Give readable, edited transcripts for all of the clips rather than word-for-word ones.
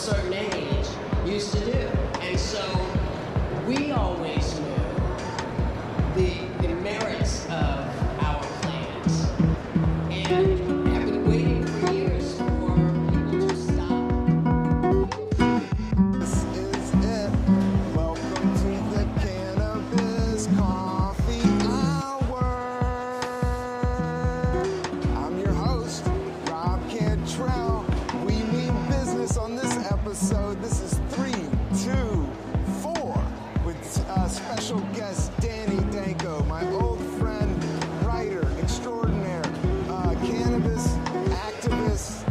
certain age used to do. And so we always knew the merits of our plans and have been waiting for years for people to stop. This is it. Welcome to the Cannabis Coffee Hour. I'm your host, Rob Cantrell. We mean business on this episode. This is 3, 2, 4 with special guest Danny Danko, my old friend, writer extraordinaire, cannabis activist,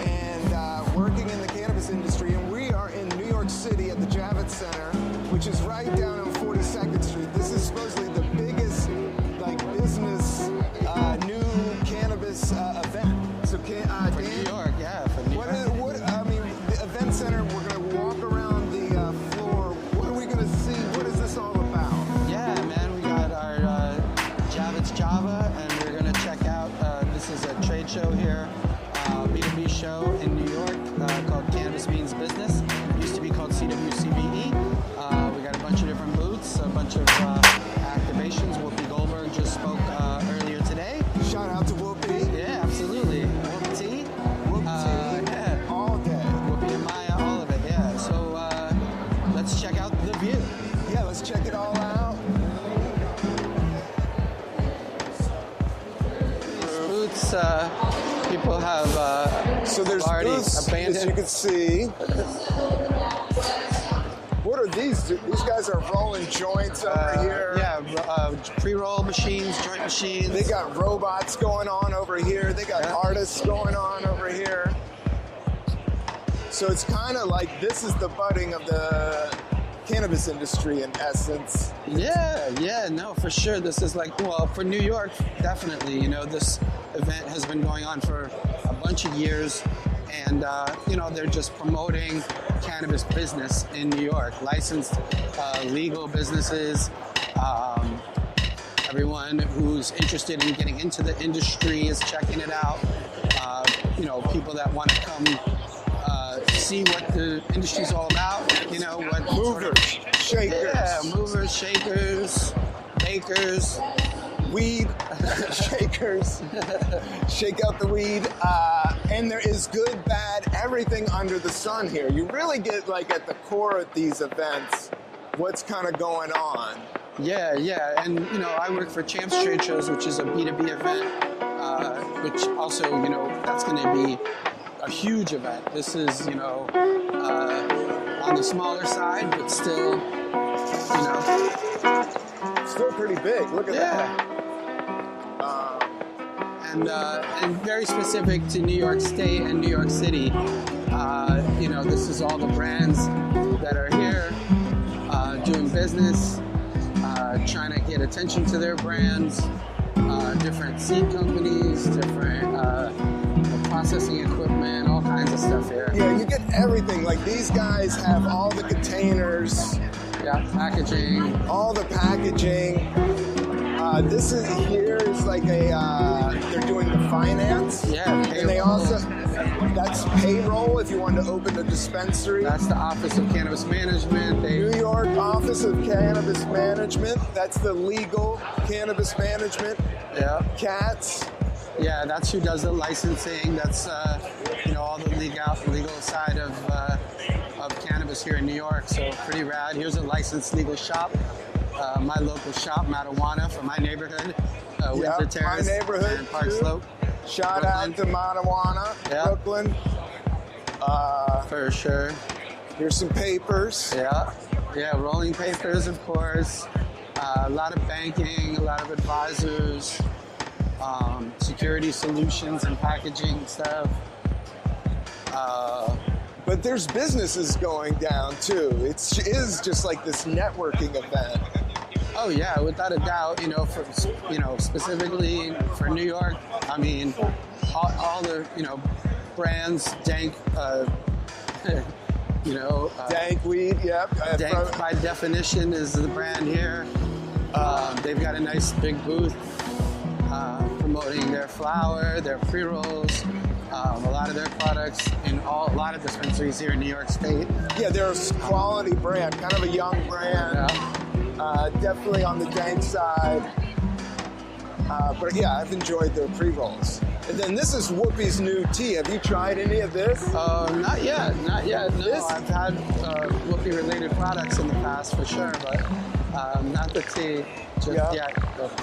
and working in the cannabis industry. And we are in New York City at the Javits Center, which is right down on 42nd Street. This is supposedly the biggest business new cannabis event. So For Dan, New York, yeah, for New York. the event center, we're going to walk around the floor. What are we going to see? What is this all about? Yeah, man, we got our Javits Java, and we're going to check out, this is a trade show here, B2B show in New York called Cannabis Means Business. It used to be called CWCBE. We got a bunch of different booths, a bunch of activations. Whoopi Goldberg just spoke earlier today. Shout out to Whoopi. Yeah, absolutely. Whoop-T. Whoop-T. Yeah. All day. Whoopi and Maya, all of it, yeah. So let's check out the view. Yeah, let's check it all out. Booths, people have So there's already booths, abandoned. as you can see. What are these? These guys are rolling joints over here. Yeah, pre-roll machines, joint machines. They got robots going on over here. They got artists going on over here. So it's kind of like this is the budding of the cannabis industry in essence. Yeah, no, for sure. This is well, for New York, definitely. You know, this event has been going on for a bunch of years, and they're just promoting cannabis business in New York, licensed, legal businesses. Everyone who's interested in getting into the industry is checking it out. People that want to come see what the industry's all about. What Movers, shakers, yeah, movers, shakers, bakers, weed, shakers, shake out the weed. And there is good, bad, everything under the sun here. You really get at the core of these events, what's kind of going on. Yeah, and I work for Champs Trade Shows, which is a B2B event, which also, that's going to be a huge event. This is, on the smaller side, but still, Still pretty big. Look at that. And very specific to New York State and New York City. This is all the brands that are here doing business, trying to get attention to their brands, different seed companies, different processing equipment, all kinds of stuff here. Yeah, you get everything. These guys have all the containers. Yeah, packaging. All the packaging. This is they're doing the finance. Yeah, payroll. And they also, that's payroll if you want to open a dispensary. That's the Office of Cannabis Management. New York Office of Cannabis Management. That's the legal cannabis management. Yeah. CATS. Yeah, that's who does the licensing. That's all the legal side of cannabis here in New York. So pretty rad. Here's a licensed legal shop. My local shop, Marijuana, from my neighborhood, Windsor Terrace, my neighborhood and Park too. Slope. Shout Brooklyn. out to Marijuana, Yeah. Brooklyn. For sure. Here's some papers. Yeah, rolling papers, of course. A lot of banking, a lot of advisors, security solutions and packaging stuff. But there's businesses going down too. It is just like this networking event. Oh yeah, without a doubt. Specifically for New York. I mean, all the brands, Dank. Dank weed, yep. Dank by definition is the brand here. They've got a nice big booth promoting their flower, their pre-rolls, a lot of their products in a lot of dispensaries here in New York State. Yeah, they're a quality brand, kind of a young brand. Yeah. Definitely on the dank side. But yeah, I've enjoyed their pre-rolls. And then this is Whoopi's new tea. Have you tried any of this? Not yet. No, This? I've had Whoopi-related products in the past for sure, but not the tea just yet. But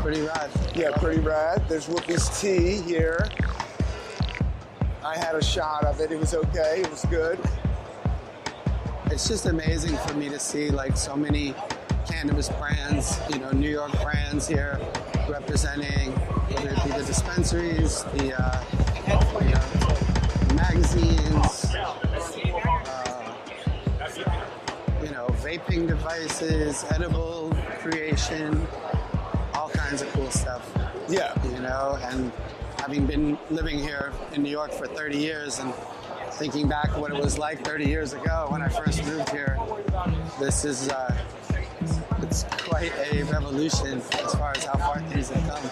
pretty rad. Yeah, pretty rad. There's Whoopi's tea here. I had a shot of it. It was okay. It was good. It's just amazing for me to see like so many cannabis brands, New York brands here representing, whether it be the dispensaries, the magazines, vaping devices, edible creation, all kinds of cool stuff. Yeah. And having been living here in New York for 30 years and thinking back what it was like 30 years ago when I first moved here, this is it's quite a revolution as far as how far things have come.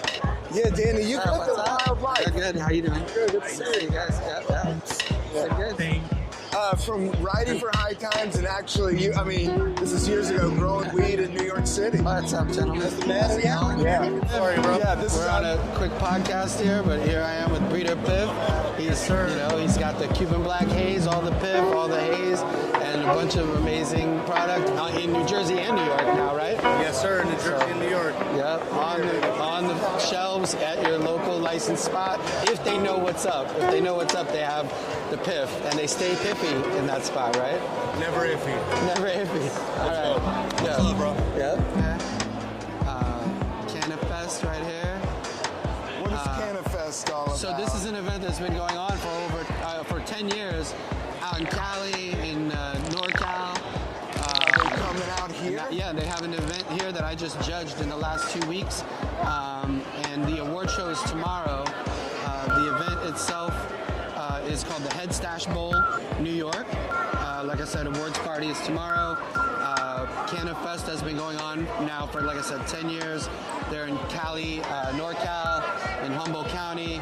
Yeah, Danny, you got the What's wild up? life. Yeah, good. How you doing? Good to see you guys. Yeah. Good. From writing for High Times and actually, this is years ago, growing weed in New York City. What's up, gentlemen? That's the man. Yeah. Sorry, bro. Yeah, this We're is on a quick podcast here, but here I am with Breeder Piv. He's got the Cuban Black Haze, all the Piv, all the haze, and a bunch of amazing product in New Jersey and New York now, right? Yes, sir. New Jersey and New York. Yep, on the shelves at your local licensed spot. If they know what's up, they have the Piff, and they stay piffy in that spot, right? Never iffy. Never iffy. All right. What's up, bro? Yep. Cannabis right here. What is Cannabis all about? So this is an event that's been going on for 10 years out in Cali, in NorCal. Are they coming out here? Yeah, they have an event here that I just judged in the last 2 weeks, and the award show is tomorrow. The event itself is called the Head Stash Bowl, New York. Like I said, awards party is tomorrow. Cannabis has been going on now for, like I said, 10 years. They're in Cali, NorCal, in Humboldt County.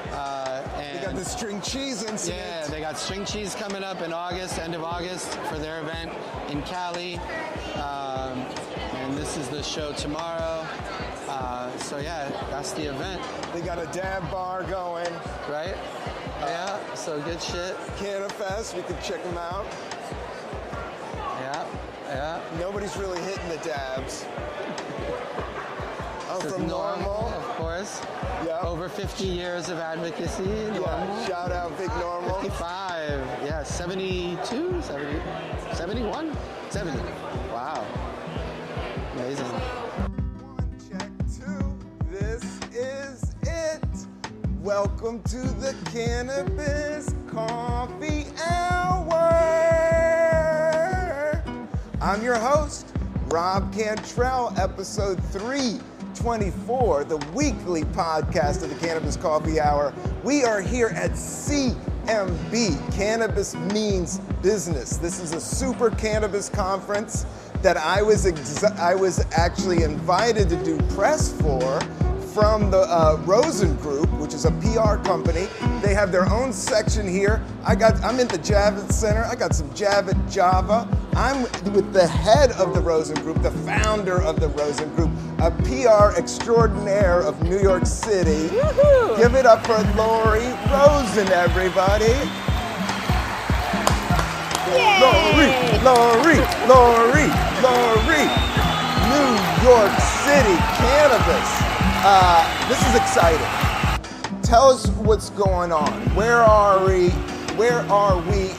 They got the string cheese incident. Yeah, they got string cheese coming up in August, end of August, for their event in Cali. And this is the show tomorrow. So yeah, that's the event. They got a dab bar going. Right? Yeah, so good shit. Cannabis, we can check them out. Yeah. Nobody's really hitting the dabs. This is From Normal. Of course. Yeah. Over 50 years of advocacy. Normal. Yeah, shout out Big Normal. 55. Yeah, 72, 70, 71, 70. Wow. Amazing. 1, check 2. This is it. Welcome to the Cannabis Coffee Hour. I'm your host, Rob Cantrell, episode 324, the weekly podcast of the Cannabis Coffee Hour. We are here at CMB, Cannabis Means Business. This is a super cannabis conference that I was actually invited to do press for from the Rosen Group, which is a PR company. They have their own section here. I'm in the Javits Center. I got some Javits Java. I'm with the head of the Rosen Group, the founder of the Rosen Group, a PR extraordinaire of New York City. Woo-hoo. Give it up for Lori Rosen, everybody. Yay! Lori. New York City cannabis. This is exciting. Tell us what's going on. Where are we,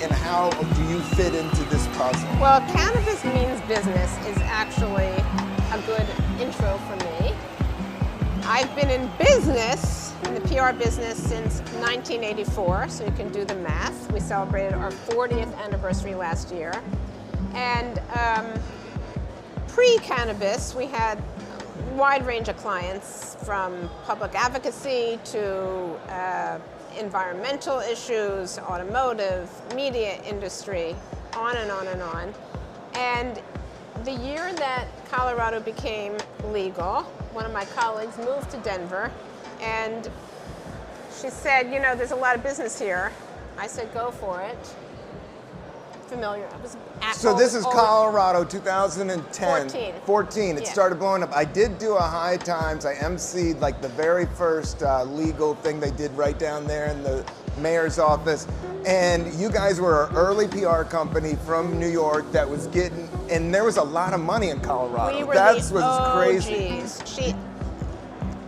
and how do you fit into this puzzle? Well, Cannabis Means Business is actually a good intro for me. I've been in business, in the PR business, since 1984, so you can do the math. We celebrated our 40th anniversary last year. And pre-cannabis, we had a wide range of clients, from public advocacy to environmental issues, automotive, media industry, on and on and on. And the year that Colorado became legal, one of my colleagues moved to Denver, and she said, you know, there's a lot of business here. I said, go for it. Familiar. I was So this is Colorado, 2010. 14. It Yeah. started blowing up. I did do a High Times. I emceed like the very first legal thing they did right down there in the mayor's office. And you guys were an early PR company from New York that was getting, and there was a lot of money in Colorado. We were That's the what's crazy. OGs.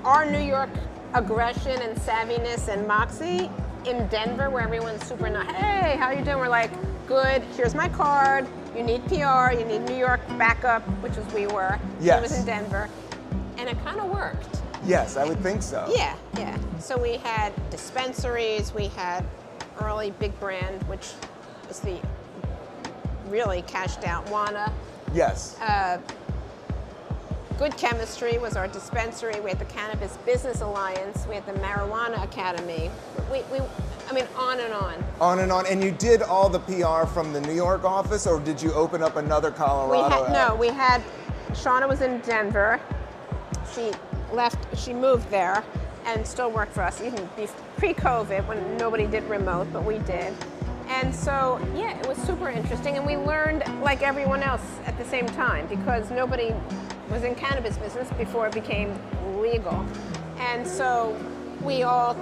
Our New York aggression and savviness and moxie in Denver, where everyone's super nice. Hey, how you doing? We're like, good. Here's my card. You need PR. You need New York backup, which was we were. Yes. It was in Denver, and it kind of worked. Yes, I would think so. Yeah. So we had dispensaries. We had early big brand, which was the really cashed out Wana. Yes. Good Chemistry was our dispensary. We had the Cannabis Business Alliance. We had the Marijuana Academy. I mean, on and on. On and on. And you did all the PR from the New York office, or did you open up another Colorado? We had, Shauna was in Denver. She left, she moved there and still worked for us, even pre-COVID when nobody did remote, but we did. And so, yeah, it was super interesting. And we learned like everyone else at the same time, because nobody was in cannabis business before it became legal. And so we all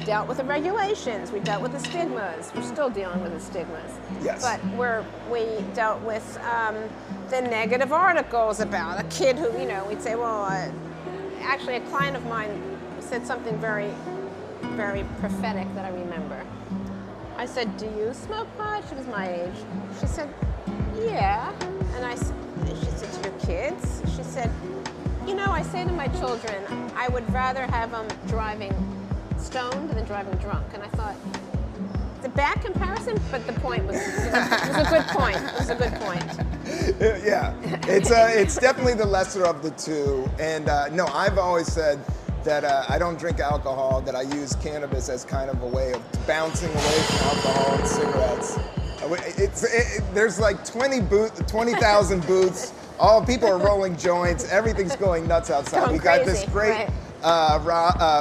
dealt with the regulations, we dealt with the stigmas. We're still dealing with the stigmas. Yes. But we dealt with the negative articles about a kid who, we'd say, well, actually a client of mine said something very, very prophetic that I remember. I said, do you smoke pot? She was my age. She said, yeah. And she said, to your kids? She said, I say to my children, I would rather have them driving stoned than driving drunk. And I thought, it's a bad comparison, but the point was a good point. It was a good point. Yeah, it's definitely the lesser of the two. And no, I've always said that I don't drink alcohol, that I use cannabis as kind of a way of bouncing away from alcohol and cigarettes. There's like 20,000 booths. All people are rolling joints. Everything's going nuts outside. We got this great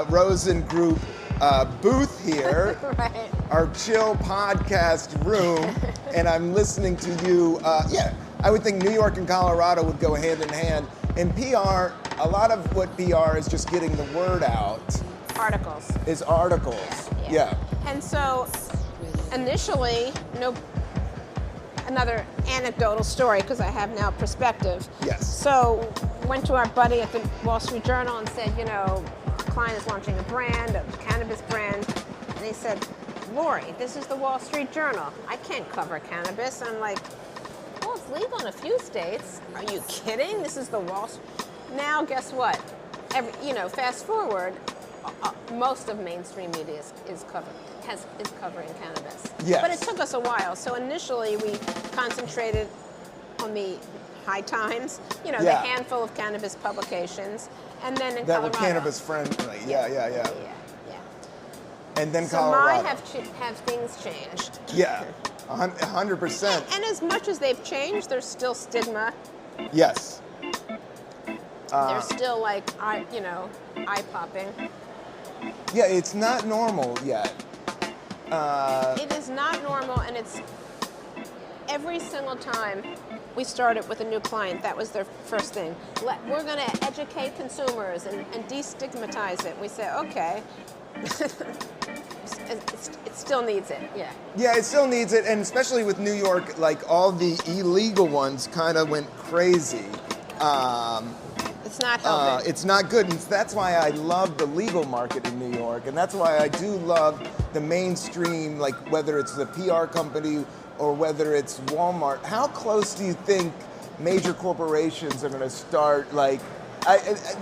Rosen Group booth here, Right. our chill podcast room, and I'm listening to you. I would think New York and Colorado would go hand in hand. In PR, a lot of what PR is just getting the word out. Articles. Is articles. Yeah. And so initially, another anecdotal story, because I have now perspective. Yes. So went to our buddy at the Wall Street Journal and said, a client is launching a brand, a cannabis brand. And he said, Lori, this is the Wall Street Journal. I can't cover cannabis. And I'm like, well, it's legal in a few states. Are you kidding? This is the Wall Street. Now, guess what? Fast forward, most of mainstream media is covering cannabis. Yes. But it took us a while. So initially, we concentrated on the High Times, the handful of cannabis publications, and then in that Colorado. were cannabis friendly. Yeah. And then so Colorado. have things changed. Yeah, 100%. And as much as they've changed, there's still stigma. Yes. There's still eye-popping. Yeah, it's not normal yet. It is not normal, and it's every single time we started with a new client, that was their first thing. We're going to educate consumers and destigmatize it. We say, okay. It still needs it, yeah. Yeah, it still needs it, and especially with New York, all the illegal ones kind of went crazy. It's not helping. It's not good, and that's why I love the legal market in New York, and that's why I do love the mainstream, whether it's the PR company or whether it's Walmart. How close do you think major corporations are going to start,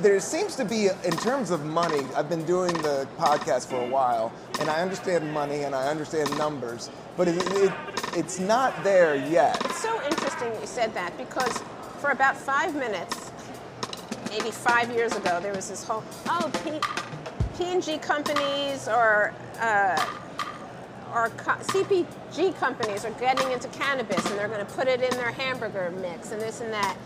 there seems to be, in terms of money, I've been doing the podcast for a while, and I understand money and I understand numbers, but it's not there yet. It's so interesting you said that, because for about 5 minutes, maybe 5 years ago, there was this whole, P&G companies or CPG companies are getting into cannabis and they're going to put it in their hamburger mix and this and that.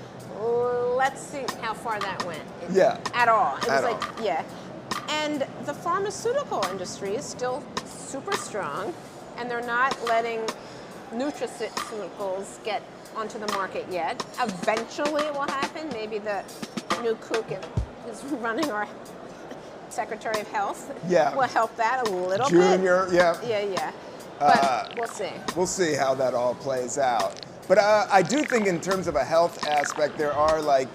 Let's see how far that went. Yeah. At all. It was all. yeah. And the pharmaceutical industry is still super strong, and they're not letting nutraceuticals get onto the market yet. Eventually it will happen. Maybe the new cook is running our Secretary of Health will help that a little bit. Junior, yeah. Yeah. But we'll see. We'll see how that all plays out. But I do think in terms of a health aspect, there are like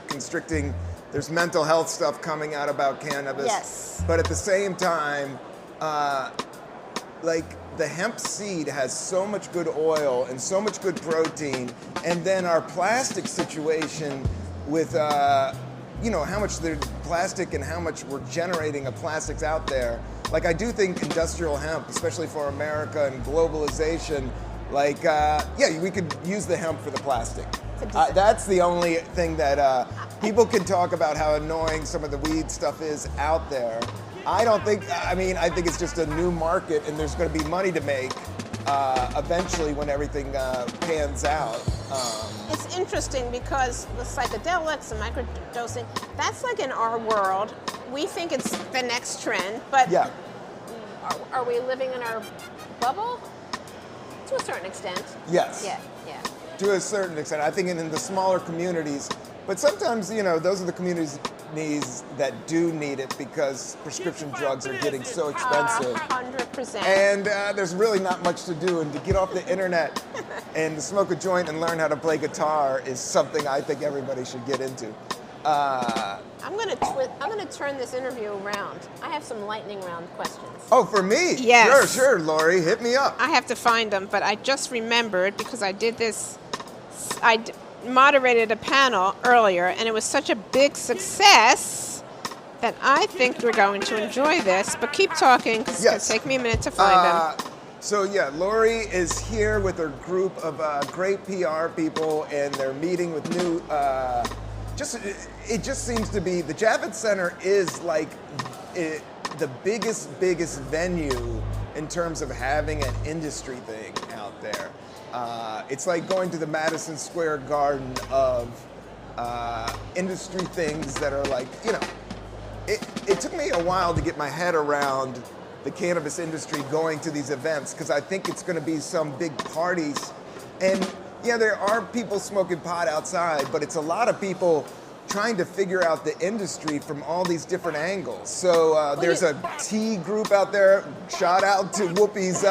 there's mental health stuff coming out about cannabis. Yes. But at the same time, like the hemp seed has so much good oil and so much good protein. And then our plastic situation with, how much the plastic and how much we're generating of plastics out there. Like I do think industrial hemp, especially for America and globalization, like, we could use the hemp for the plastic. That's the only thing that people can talk about how annoying some of the weed stuff is out there. I think it's just a new market and there's going to be money to make eventually when everything pans out. It's interesting because the psychedelics and microdosing, that's like in our world. We think it's the next trend, but are we living in our bubble? To a certain extent. Yes. Yeah. To a certain extent. I think in the smaller communities, but sometimes, those are the communities that do need it because prescription drugs are getting so expensive. 100%. And there's really not much to do. And to get off the internet and smoke a joint and learn how to play guitar is something I think everybody should get into. I'm gonna turn this interview around. I have some lightning round questions. Oh, for me? Yes. Sure, Lori, hit me up. I have to find them, but I just remembered because I did this. I moderated a panel earlier, and it was such a big success that I think we're going to enjoy this. But keep talking because it's going to take me a minute to find them. Lori is here with her group of great PR people, and they're meeting with new. It just seems to be the Javits Center is like the biggest venue in terms of having an industry thing out there. It's like going to the Madison Square Garden of industry things that are like, it took me a while to get my head around the cannabis industry going to these events because I think it's going to be some big parties. And there are people smoking pot outside, but it's a lot of people trying to figure out the industry from all these different angles. So there's a tea group out there. Shout out to Whoopi's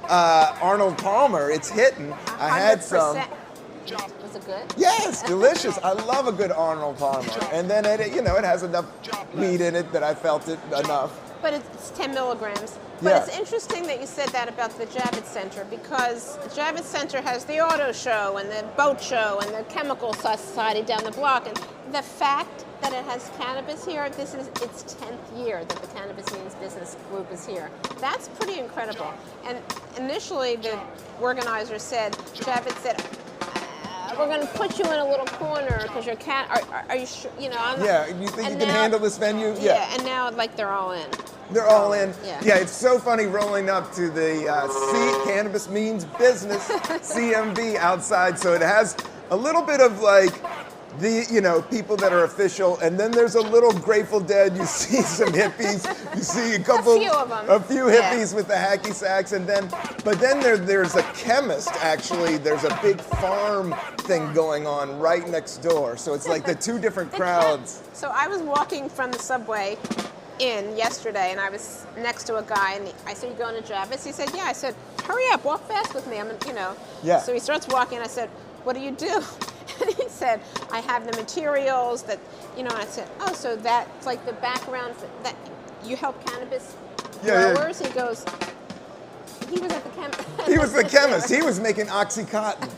Arnold Palmer. It's hitting. I had some. Was it good? Yes, delicious. I love a good Arnold Palmer. And then it has enough weed in it that I felt it enough. But it's 10 milligrams. But it's interesting that you said that about the Javits Center because the Javits Center has the auto show and the boat show and the chemical society down the block. And the fact that it has cannabis here, this is its 10th year that the Cannabis Means Business group is here. That's pretty incredible. And initially the organizer said, Javits said, we're going to put you in a little corner because you're are you sure? You think you can handle this venue? Yeah, and now they're all in. They're all in. Yeah, it's so funny rolling up to the Cannabis Means Business CMB outside. So it has a little bit of the people that are official, and then there's a little Grateful Dead. You see some hippies. You see a few hippies with the hacky sacks, but then there's a chemist. Actually, there's a big farm thing going on right next door. So it's like the two different crowds. So I was walking from the subway in yesterday, and I was next to a guy, and I said, "You going to Javits?" He said, "Yeah." I said, "Hurry up, walk fast with me." Yeah. So he starts walking. I said, "What do you do?" And he said, "I have the materials that, And I said, "Oh, so that's like the background that you help cannabis growers?" He goes, "He was at the chemist." He was the chemist. He was making Oxycontin.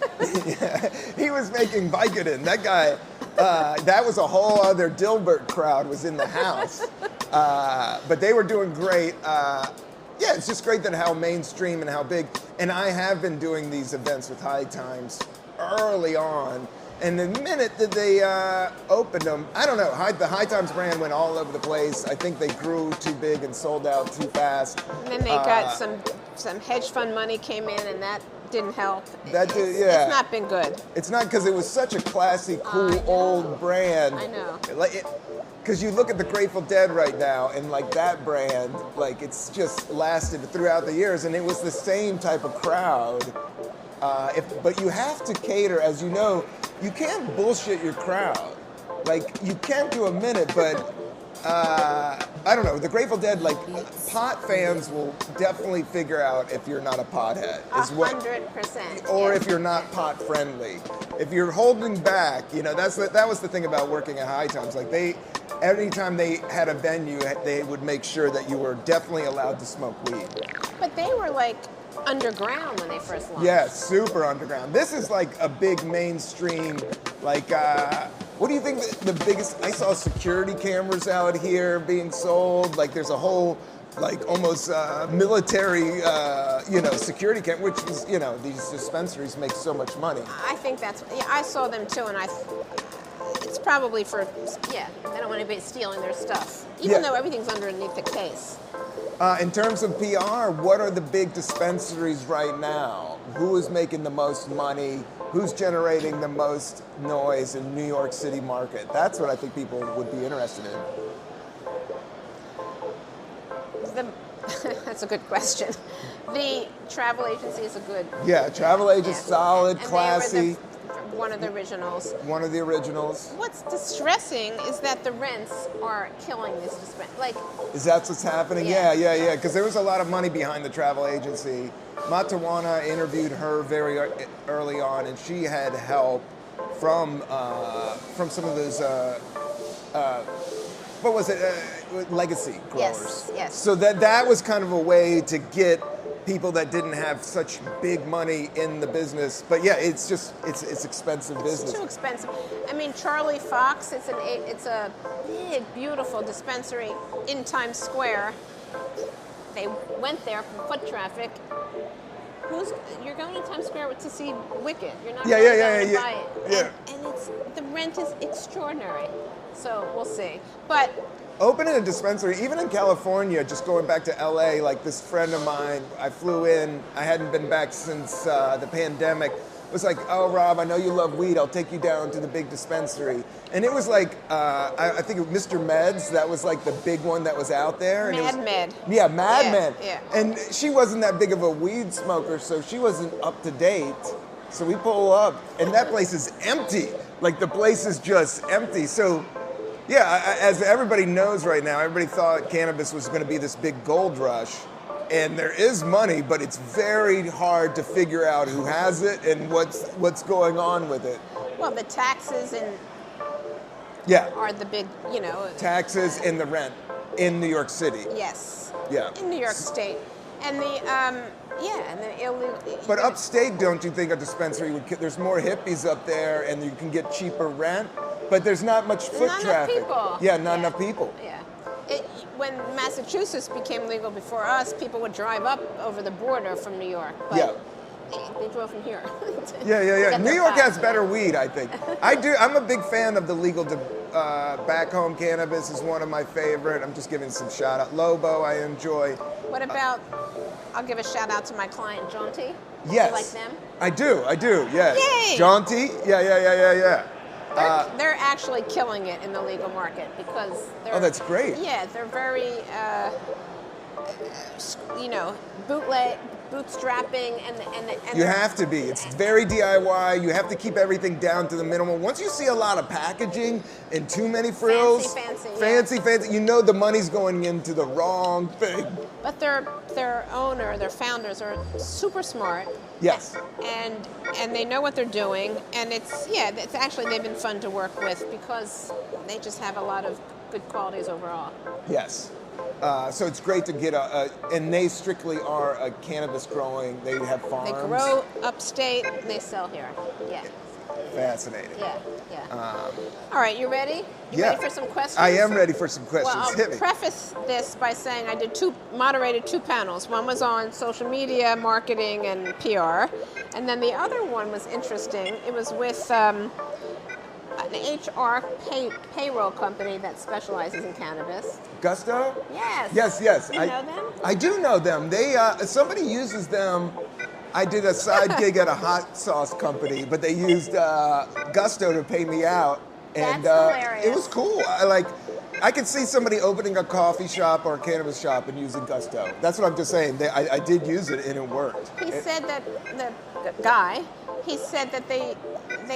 He was making Vicodin. That guy. That was a whole other Dilbert crowd was in the house. But they were doing great. It's just great that how mainstream and how big. And I have been doing these events with High Times early on. And the minute that they opened them, I don't know, the High Times brand went all over the place. I think they grew too big and sold out too fast. And then they got some hedge fund money came in, and that didn't help. Yeah. It's not been good. It's not because it was such a classy, cool, old brand. I know. Because you look at the Grateful Dead right now, and like that brand, like it's just lasted throughout the years, and it was the same type of crowd. But you have to cater, as you know, you can't bullshit your crowd. Like you can't do a minute, but I don't know. The Grateful Dead, like pot fans will definitely figure out if you're not a pothead. 100%. Or if you're not pot friendly. If you're holding back, that was the thing about working at High Times. Like anytime they had a venue, they would make sure that you were definitely allowed to smoke weed. But they were like underground when they first launched. Yeah, super underground. This is like a big mainstream, like, what do you think the biggest, I saw security cameras out here being sold. Like there's a whole, like almost military, security cam, which is, these dispensaries make so much money. I think I saw them too, and it's probably for, they don't want anybody stealing their stuff, even though everything's underneath the case. In terms of PR, what are the big dispensaries right now? Who is making the most money? Who's generating the most noise in New York City market? That's what I think people would be interested in. That's a good question. The travel agency is a good... Yeah, travel agency, solid, and classy. One of the originals. One of the originals. What's distressing is that the rents are killing this dispensary. Like, is that what's happening? Yeah. Because there was a lot of money behind the travel agency. Matawana interviewed her very early on, and she had help from some of those. What was it? Legacy growers. Yes. So that was kind of a way to get people that didn't have such big money in the business. But yeah, it's expensive business. It's too expensive. I mean, Charlie Fox, it's a big, beautiful dispensary in Times Square. They went there for foot traffic. You're going to Times Square to see Wicked. You're not going to buy it. Yeah. And the rent is extraordinary. So we'll see. But opening a dispensary, even in California, just going back to LA, like this friend of mine, I flew in, I hadn't been back since the pandemic, was like, oh, Rob, I know you love weed, I'll take you down to the big dispensary. And it was like, I think it was Mr. Meds, that was like the big one that was out there. Mad Med. Yeah, Mad Med. Yeah. And she wasn't that big of a weed smoker, so she wasn't up to date. So we pull up, and that place is empty. Like the place is just empty. So yeah, as everybody knows right now, everybody thought cannabis was going to be this big gold rush, and there is money, but it's very hard to figure out who has it and what's going on with it. Well, the taxes are the big, taxes and the rent in New York City. Yes. Yeah. In New York State, and and the illegal. But upstate, don't you think a dispensary would? There's more hippies up there, and you can get cheaper rent. But there's not much foot traffic. Enough people. Yeah, not enough people. Yeah. When Massachusetts became legal before us, people would drive up over the border from New York. But they drove from here. Yeah. New York has better weed, I think. I'm a big fan of the legal back home cannabis is one of my favorite. I'm just giving some shout out. Lobo, I enjoy. What about, I'll give a shout out to my client, Jaunty. Yes. You like them? I do, yeah. Yay! Jaunty? Yeah. They're actually killing it in the legal market because they're... Oh, that's great. Yeah, they're very, bootstrapping and you have to be. It's very DIY. You have to keep everything down to the minimum. Once you see a lot of packaging and too many frills, fancy, you know the money's going into the wrong thing. But their founders are super smart. Yes. And they know what they're doing, and it's actually they've been fun to work with because they just have a lot of good qualities overall. Yes. So it's great to get and they strictly are a cannabis growing, they have farms. They grow upstate and they sell here. Yeah. Fascinating. Yeah. All right, you ready? You ready for some questions? I am ready for some questions. Well, Hit me. I'll preface this by saying I moderated two panels. One was on social media, marketing, and PR. And then the other one was interesting. It was with an HR payroll company that specializes in cannabis. Gusto? Yes. Yes. You know them? I do know them. They somebody uses them. I did a side gig at a hot sauce company, but they used Gusto to pay me out. And That's hilarious. it was cool. I could see somebody opening a coffee shop or a cannabis shop and using Gusto. That's what I'm just saying. I did use it and it worked. He said that the guy, he said that they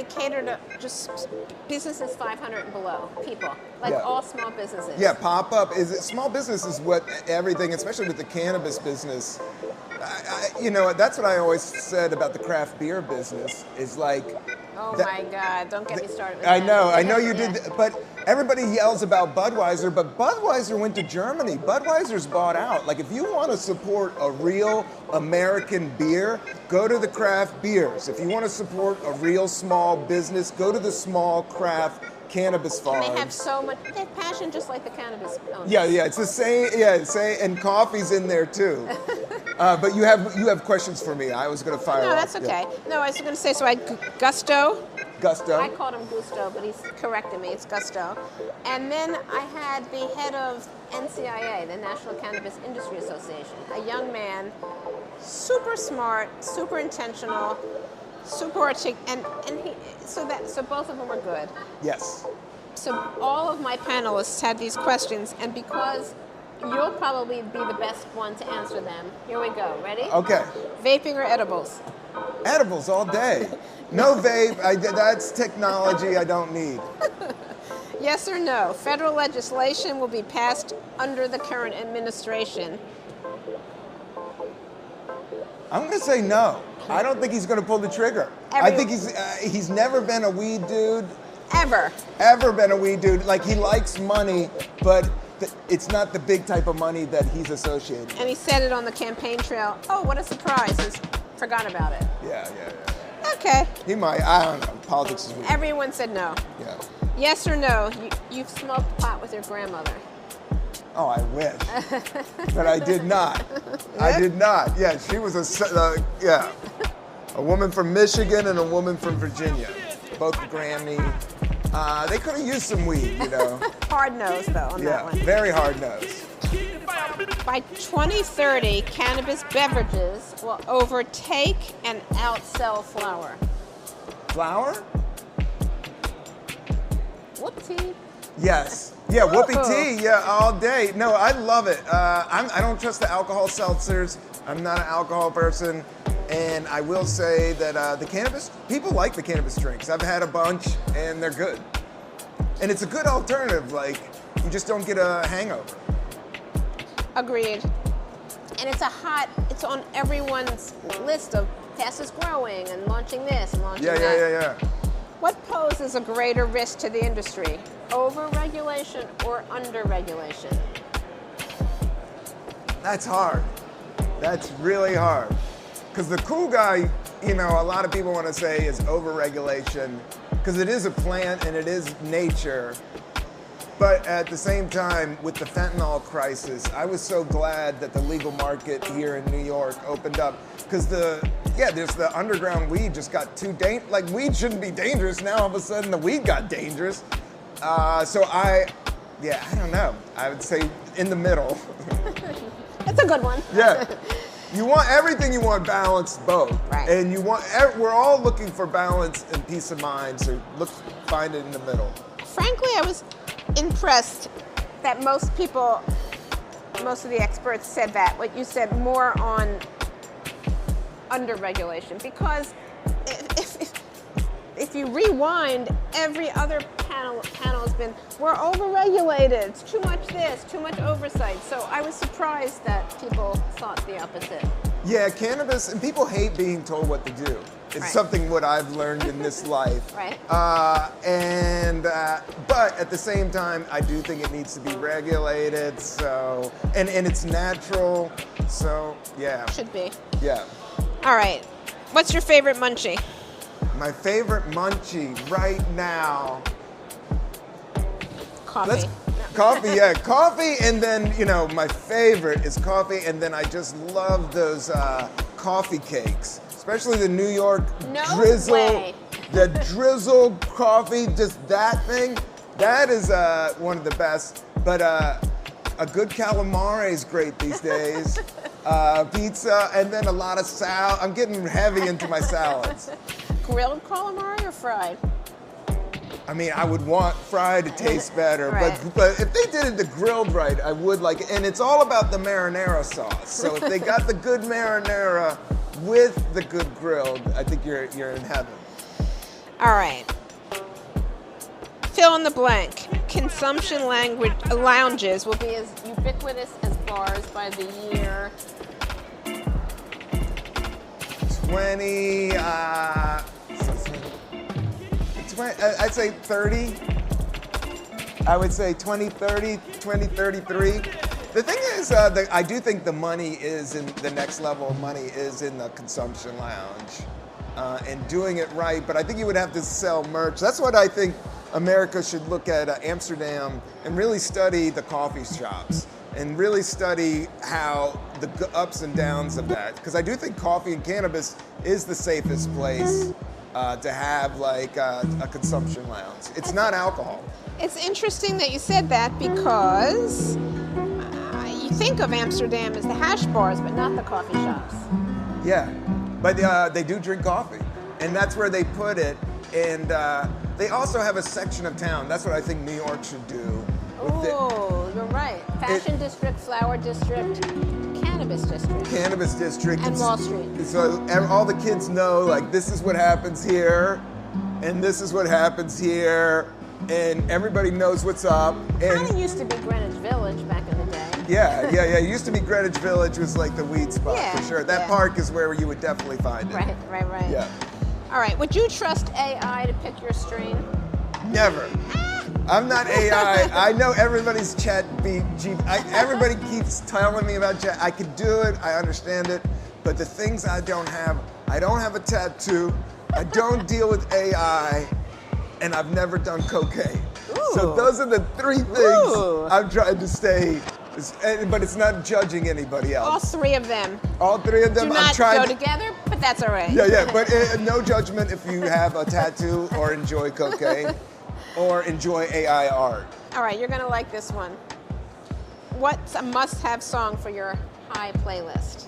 cater to just businesses 500 and below people, like Yeah. all small businesses. Yeah, pop-up small business is what everything, especially with the cannabis business. That's what I always said about the craft beer business is like. Oh my God! Don't get me started with I that. know you Yeah. did, but everybody yells about Budweiser, but Budweiser went to Germany. Budweiser's bought out. Like, if you want to support a real American beer, go to the craft beers. If you want to support a real small business, go to the small craft cannabis farms. And they have so much, they have passion just like the cannabis owners. Yeah, it's the same. Yeah, and coffee's in there too. But you have questions for me. I was going to fire. No, off. that's okay. Yeah. No, I was going to say, so I had Gusto. Gusto. I called him Gusto, but he's correcting me. It's Gusto. And then I had the head of NCIA, the National Cannabis Industry Association, a young man, super smart, super intentional, super articulate, and he. So both of them were good. Yes. So all of my panelists had these questions, and because you'll probably be the best one to answer them, here we go. Ready? Okay. Vaping or edibles? Edibles all day. No vape. That's technology I don't need. Yes or no? Federal legislation will be passed under the current administration. I'm going to say no. I don't think he's going to pull the trigger. I think he's never been a weed dude. Ever been a weed dude. Like, he likes money, but it's not the big type of money that he's associated with. And he said it on the campaign trail. Oh, what a surprise. He's forgot about it. Yeah. Okay. He might. I don't know. Politics is weird. Everyone said no. Yeah. Yes or no? You've smoked pot with your grandmother. Oh, I wish. But I did not. I did not. Yeah, she was a woman from Michigan and a woman from Virginia. Both Grammy. They could have used some weed, Hard nose, though, on that one. Very hard nose. By 2030, cannabis beverages will overtake and outsell flour. Flour? Whoopsie. Yes. Yeah, whoopee tea. Yeah, all day. No, I love it. I don't trust the alcohol seltzers. I'm not an alcohol person. And I will say that the cannabis, people like the cannabis drinks. I've had a bunch and they're good. And it's a good alternative. Like, you just don't get a hangover. Agreed. And it's on everyone's list of fastest growing and launching this and launching that. Yeah. What poses a greater risk to the industry? Over-regulation or under-regulation? That's hard. That's really hard. Because the cool guy, a lot of people want to say is over-regulation because it is a plant and it is nature. But at the same time, with the fentanyl crisis, I was so glad that the legal market here in New York opened up because there's the underground weed just got too dangerous. Like, weed shouldn't be dangerous. Now all of a sudden the weed got dangerous. So I don't know. I would say in the middle. That's a good one. Yeah. You want everything, you want balanced both. Right. And we're all looking for balance and peace of mind, so find it in the middle. Frankly, I was impressed that most of the experts said that, what you said, more on under-regulation. Because if you rewind, every other panel has been, we're over-regulated, it's too much this, too much oversight. So I was surprised that people thought the opposite. Yeah, cannabis, and people hate being told what to do. It's something what I've learned in this life. Right. But at the same time, I do think it needs to be regulated. So, and it's natural. So, yeah. Should be. Yeah. All right. What's your favorite munchie? My favorite munchie right now. Coffee. Coffee, yeah. Coffee, and then, my favorite is coffee, and then I just love those coffee cakes. Especially the New York drizzle. Way. The drizzle coffee, just that thing. That is one of the best. But a good calamari is great these days. pizza, and then a lot of salad. I'm getting heavy into my salads. Grilled calamari or fried? I mean, I would want fried to taste better, Right. but if they did it the grilled right, I would like it. And it's all about the marinara sauce. So if they got the good marinara with the good grilled, I think you're in heaven. All right. Fill in the blank. Consumption lounges will be as ubiquitous as bars by the year. 20, I'd say 30. I would say 2030, 2033. The thing is, I do think the money is in the next level of money is in the consumption lounge and doing it right. But I think you would have to sell merch. That's what I think America should look at Amsterdam and really study the coffee shops and really study how the ups and downs of that. Because I do think coffee and cannabis is the safest place to have like a consumption lounge. It's not alcohol. It's interesting that you said that because you think of Amsterdam as the hash bars, but not the coffee shops. Yeah, but they do drink coffee, and that's where they put it. And they also have a section of town. That's what I think New York should do. Oh, you're right. Fashion district, flower district, cannabis district. Cannabis district. And Wall Street. So all the kids know, like, this is what happens here, and this is what happens here, and everybody knows what's up. And Kind of used to be Greenwich Village back in the day. yeah. It used to be Greenwich Village was like the weed spot for sure. That park is where you would definitely find it. Right. Yeah. All right, would you trust AI to pick your strain? Never. I'm not AI. I know everybody's everybody keeps telling me about chat. I can do it. I understand it. But the things I don't have a tattoo. I don't deal with AI. And I've never done cocaine. Ooh. So those are the three things Ooh. I'm trying to stay. But it's not judging anybody else. All three of them All three of them. do I'm not trying go together, but that's all right. Yeah, but no judgment if you have a tattoo or enjoy cocaine or enjoy AI art. All right, you're going to like this one. What's a must-have song for your high playlist?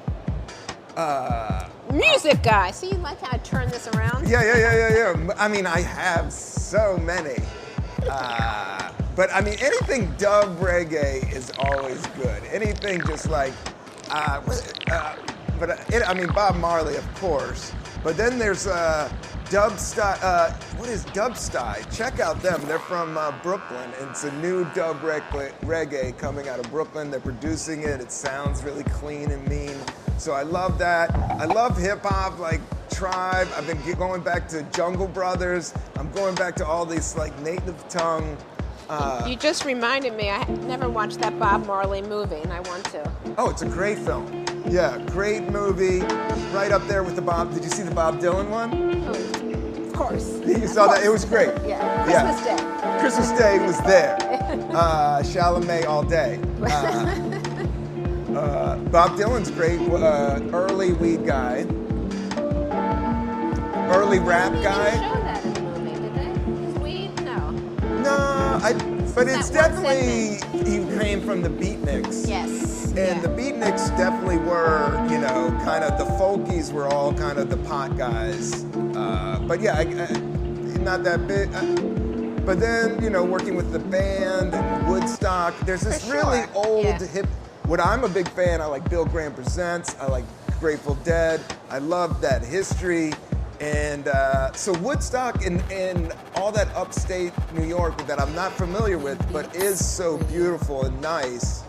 Music guy. See, you like how I turned this around? Yeah. I mean, I have so many. But I mean, anything dub reggae is always good. Anything just like, I mean, Bob Marley, of course. But then there's Dubstyle. What is Dubstyle? Check out them. They're from Brooklyn. It's a new dub reggae coming out of Brooklyn. They're producing it. It sounds really clean and mean. So I love that. I love hip hop, like Tribe. I've been going back to Jungle Brothers. I'm going back to all these like native tongue. You just reminded me, I never watched that Bob Marley movie, and I want to. Oh, it's a great film. Yeah, great movie. Right up there with the Bob. Did you see the Bob Dylan one? Oh, of course. You saw that? It was great. Yeah. Christmas Day. Christmas Day was there. Chalamet all day. Bob Dylan's great. Early weed guy. Early rap guy. They didn't show that in the movie, did they? His weed? No. No, but it's that one definitely, he came from the beatniks. Yes. And the beatniks definitely were, kind of, the folkies were all kind of the pot guys. But yeah, not that big. But then, working with the band and Woodstock, there's this really old hip. What I'm a big fan, I like Bill Graham Presents, I like Grateful Dead, I love that history. And so Woodstock and all that upstate New York that I'm not familiar with, but is so beautiful and nice,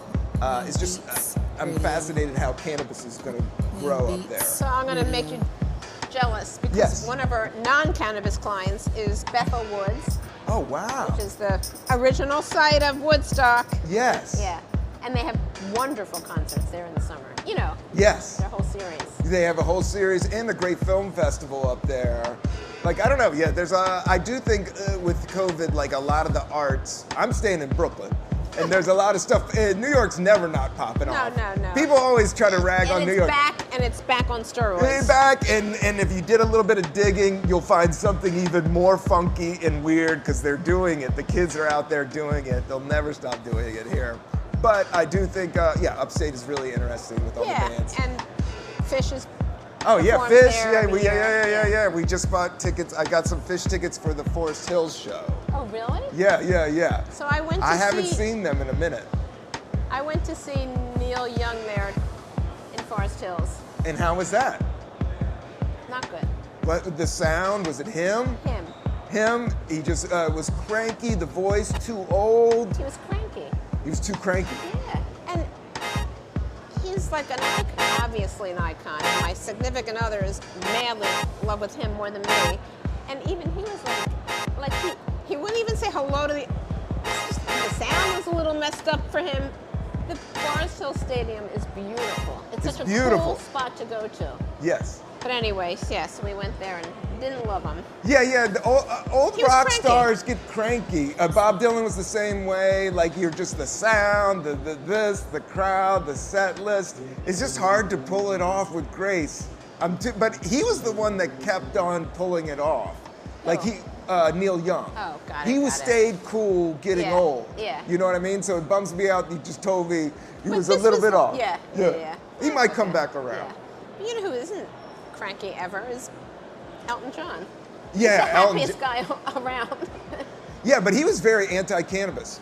it's just, I'm fascinated how cannabis is going to grow up there. So I'm going to make you jealous because one of our non-cannabis clients is Bethel Woods. Oh, wow. Which is the original site of Woodstock. Yes. Yeah. And they have wonderful concerts there in the summer. Yes. Their whole series. They have a whole series and a great film festival up there. Like, I don't know, I do think with COVID, like a lot of the arts, I'm staying in Brooklyn, and there's a lot of stuff, New York's never not popping off. No. People always try to rag on New York. It's back on steroids. It's back, and if you did a little bit of digging, you'll find something even more funky and weird because they're doing it. The kids are out there doing it. They'll never stop doing it here. But I do think, upstate is really interesting with all the bands. And Fish is. Oh yeah, performs Fish. there Yeah. We just bought tickets. I got some Fish tickets for the Forest Hills show. Oh really? Yeah. So I went to I haven't seen them in a minute. I went to see Neil Young there in Forest Hills. And how was that? Not good. What, the sound, was it him? Him. He just was cranky, the voice too old. He was cranky. He was too cranky. Yeah. And he's like an icon, obviously an icon. And my significant other is madly in love with him more than me. And even he was like he wouldn't even say hello to the sound was a little messed up for him. The Forest Hill Stadium is beautiful. It's such a cool spot to go to. Yes. But anyways, yes, we went there and didn't love him. Yeah. The old rock stars get cranky. Bob Dylan was the same way. Like you're just the sound, the crowd, the set list. It's just hard to pull it off with grace. But he was the one that kept on pulling it off. Like Neil Young. Oh, got it. He stayed cool getting old. Yeah. You know what I mean? So it bums me out. He just told me he was a little bit off. Yeah. He might come back around. Yeah. But you know who isn't cranky ever is Elton John. Yeah, He's the happiest guy around. Yeah, but he was very anti-cannabis.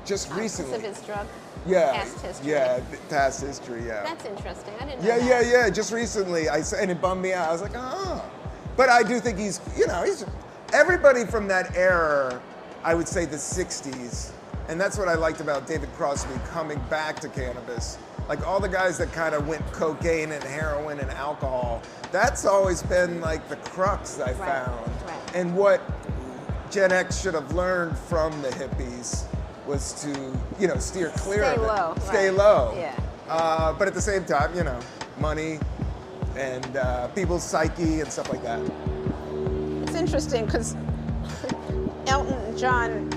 Just recently. Because of his drug past history. Yeah, past history, yeah. That's interesting. I didn't know that. Yeah. Just recently, and it bummed me out. I was like, oh. But I do think he's everybody from that era, I would say the 60s, and that's what I liked about David Crosby coming back to cannabis. Like all the guys that kind of went cocaine and heroin and alcohol, that's always been like the crux I found. Right. And what Gen X should have learned from the hippies was to, steer clear of it. Stay low. Yeah. But at the same time, money and people's psyche and stuff like that. It's interesting because Elton John,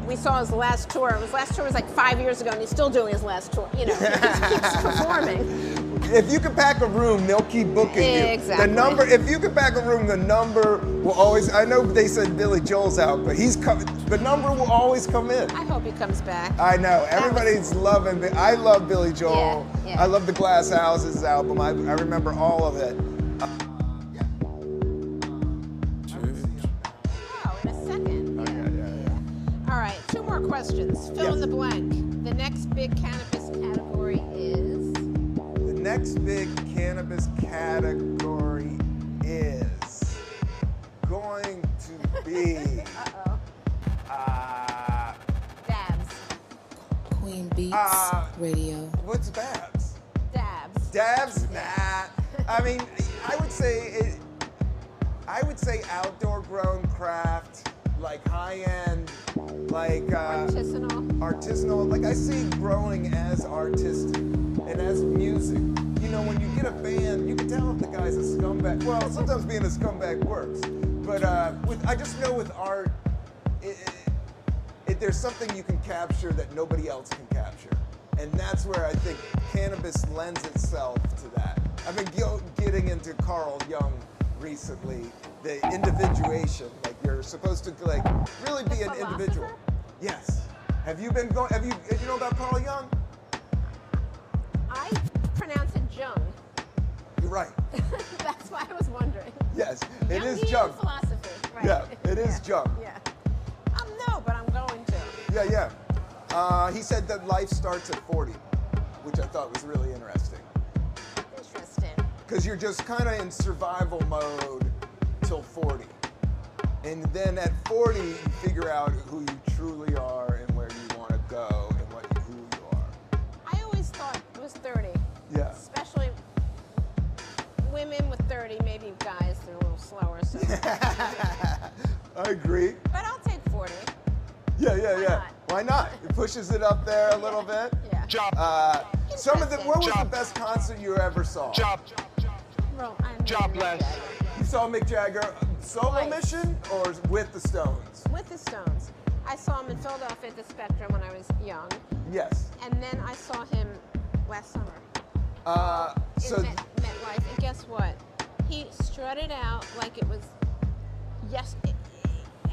we saw his last tour. His last tour was like 5 years ago, and he's still doing his last tour. He just keeps performing. If you can pack a room, they'll keep booking you. Exactly. If you can pack a room, the number will always. I know they said Billy Joel's out, but he's coming. The number will always come in. I hope he comes back. I know everybody's loving. I love Billy Joel. Yeah. I love the Glass Houses album. I remember all of it. All right, 2 more questions. Fill in the blank. The next big cannabis category is? The next big cannabis category is going to be... Dabs. Queen Beats Radio. What's Babs? Dabs. Dabs? Nah. I mean, I would say outdoor grown craft, like high-end, like artisanal. Like I see growing as artistic and as music. When you get a band, you can tell if the guy's a scumbag. Well, sometimes being a scumbag works, but I just know with art, there's something you can capture that nobody else can capture, and that's where I think cannabis lends itself to that. I've been getting into Carl Jung recently, the individuation. Like you're supposed to really be an individual. Yes. Have you know about Carl Jung? I pronounce it Jung. You're right. That's why I was wondering. Yes, it is Jung. Philosophy, right? Yeah, it is Jung. Yeah. No, but I'm going to. Yeah. He said that life starts at 40, which I thought was really interesting. Interesting. Because you're just kind of in survival mode till 40. And then at 40, you figure out who you truly are and where you want to go and who you are. I always thought it was 30. Yeah. Especially women with 30, maybe guys, they're a little slower. So. I agree. But I'll take 40. Yeah. Why not? It pushes it up there a little bit. Yeah. What was the best concert you ever saw? Jobless. You saw Mick Jagger solo Twice. mission or with the Stones? With the Stones. I saw him in Philadelphia at the Spectrum when I was young. Yes. And then I saw him last summer. So in MetLife. And guess what? He strutted out like it was,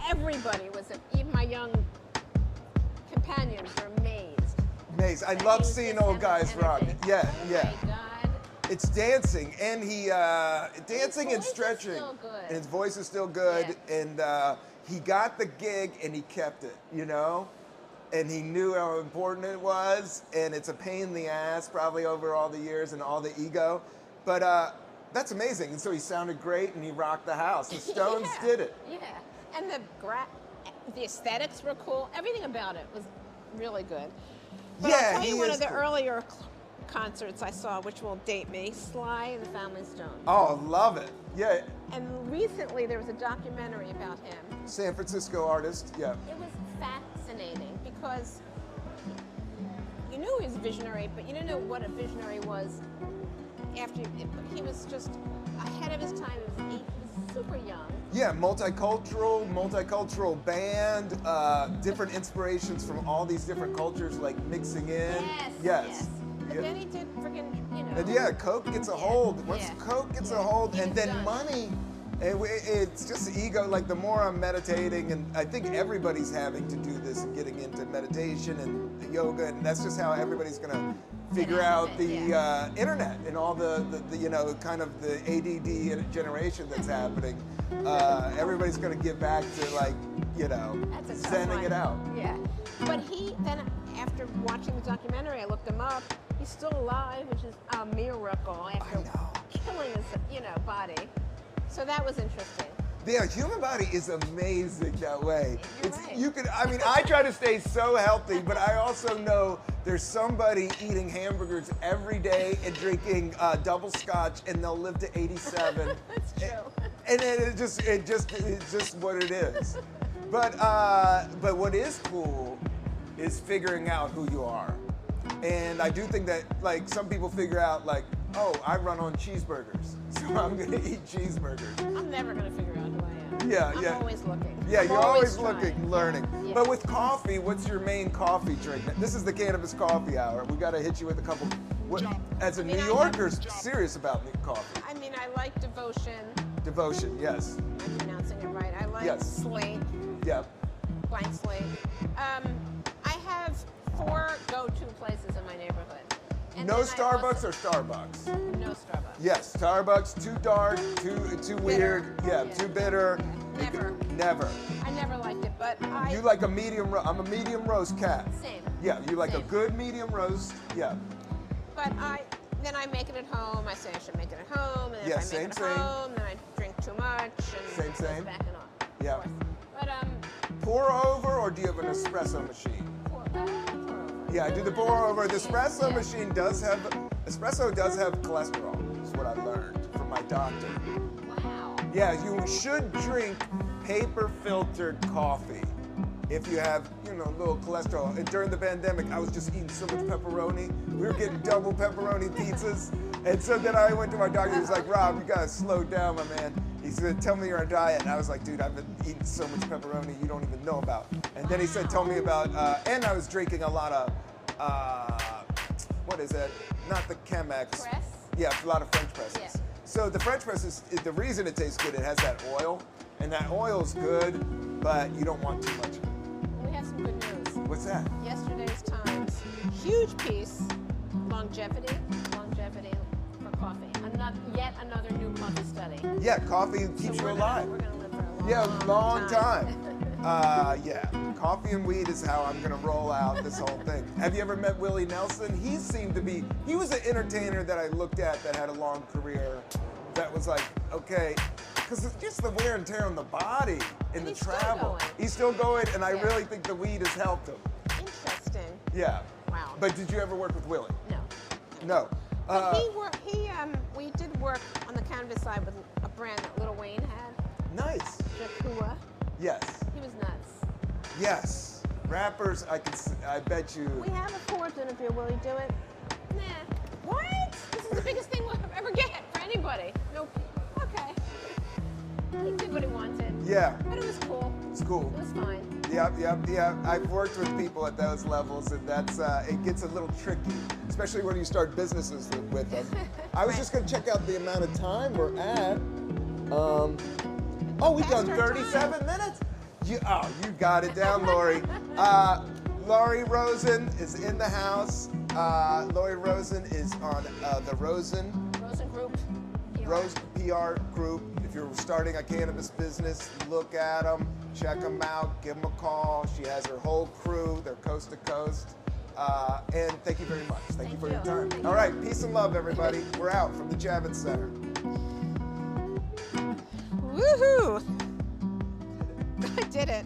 everybody was, even my young companions were amazed. Amazing. I That love he was seeing just old guys rock. energy. Yeah, Oh yeah. my God. It's dancing, and he dancing and voice is stretching. still good. And his voice is still good, and he got the gig and he kept it, you know. And he knew how important it was, and it's a pain in the ass probably over all the years and all the ego, but that's amazing. And so he sounded great, and he rocked the house. The Stones Yeah, did it. Yeah, and the aesthetics were cool. Everything about it was really good. But Yeah, I'll tell he you one is of the cool. earlier concerts I saw, which will date me, Sly and the Family Stone. Oh, love it. Yeah, And recently there was a documentary about him. San Francisco artist. Yeah. It was fascinating because you knew he was a visionary, but you didn't know what a visionary was after he was just ahead of his time. He was super young. Yeah, multicultural band, different inspirations from all these different cultures, like mixing in. Yes. But Yeah. then he did freaking, And yeah, Coke gets a hold. Once Yeah. Coke gets a Yeah. hold, He and was then done. money, it's just ego. Like the more I'm meditating, and I think everybody's having to do this and getting into meditation and yoga, and that's just how everybody's gonna figure out out of the it, internet and all the kind of the ADD generation that's happening. Everybody's gonna get back to That's a tough sending one. it out. Yeah. But then after watching the documentary, I looked him up. He's still alive, which is a miracle after killing his, body. So that was interesting. The human body is amazing that way. You're right. I try to stay so healthy, but I also know there's somebody eating hamburgers every day and drinking double scotch, and they'll live to 87. That's true. And then it's just what it is. But what is cool is figuring out who you are. And I do think that like some people figure out like, oh, I run on cheeseburgers, so I'm gonna eat cheeseburgers. I'm never going to figure out who I am. Yeah, I'm yeah. always looking. Yeah, I'm you're always trying. looking, learning. Yeah. But with coffee, what's your main coffee drink? This is the Cannabis Coffee Hour. We got to hit you with a couple. As a New Yorker, serious about coffee. I mean, I like Devotion. Devotion, yes. I'm pronouncing it right. I like Yes. Slate, Yeah. blank slate. I have 4 go-to places in my neighborhood. And No then I Starbucks also- or Starbucks? No Starbucks. Yes, Starbucks, too dark, too weird. Yeah, Yeah. too bitter. Never. Never. I never liked it, but You like a medium I'm a medium roast cat. Same. Yeah, you like a Same. good medium roast. Yeah. But then I make it at home. I say I should make it at home, and Yeah, if I make it same. at home, then I drink too much, and Same, it goes same. back and on. Yeah. But Pour over, or do you have an espresso machine? pour over. Yeah, I do the pour over. The espresso machine does have cholesterol, is what I learned from my doctor. Wow. Yeah, you should drink paper filtered coffee if you have, little cholesterol. And during the pandemic, I was just eating so much pepperoni. We were getting double pepperoni pizzas. And so then I went to my doctor. He was like, Rob, you gotta slow down, my man. He said, tell me you're on a diet. And I was like, dude, I've been eating so much pepperoni you don't even know about. And then he said, tell me about, and I was drinking a lot of, what is it? Not the Chemex. Press? Yeah, a lot of French presses. Yeah. So the French press the reason it tastes good, it has that oil. And that oil is good, but you don't want too much of it. We have some good news. What's that? Yesterday's Times, huge piece, longevity for coffee. Yet another new coffee study. Yeah, coffee keeps you alive. We're gonna live for a long, Yeah, long time. time. Coffee and weed is how I'm gonna roll out this whole thing. Have you ever met Willie Nelson? He was an entertainer that I looked at that had a long career that was like, okay, because it's just the wear and tear on the body and the he's still travel. going. He's still going, and I Yeah. really think the weed has helped him. Interesting. Yeah. Wow. But did you ever work with Willie? No. No. But we did work on the cannabis side with a brand that Lil Wayne had, Nice. Jakua. Yes. He was nuts. Yes. Rappers, I bet you. We have a Forbes interview. Will he do it? Nah. What? This is the biggest thing we'll ever get for anybody. Nope. Okay. He did what he wanted. Yeah. But it was cool. It's cool. It was fine. Yeah. I've worked with people at those levels, and that's it gets a little tricky, especially when you start businesses with them. I was just gonna check out the amount of time we're at. We've done Past our 37 minutes. You got it down, Lori. Lori Rosen is in the house. Lori Rosen is on the Rosen Group. PR. Rosen PR Group. If you're starting a cannabis business, look at them, check them out, give them a call. She has her whole crew. They're coast to coast. And thank you very much. Thank you for your time. All right, peace and love, everybody. We're out from the Javits Center. Woohoo! I did it.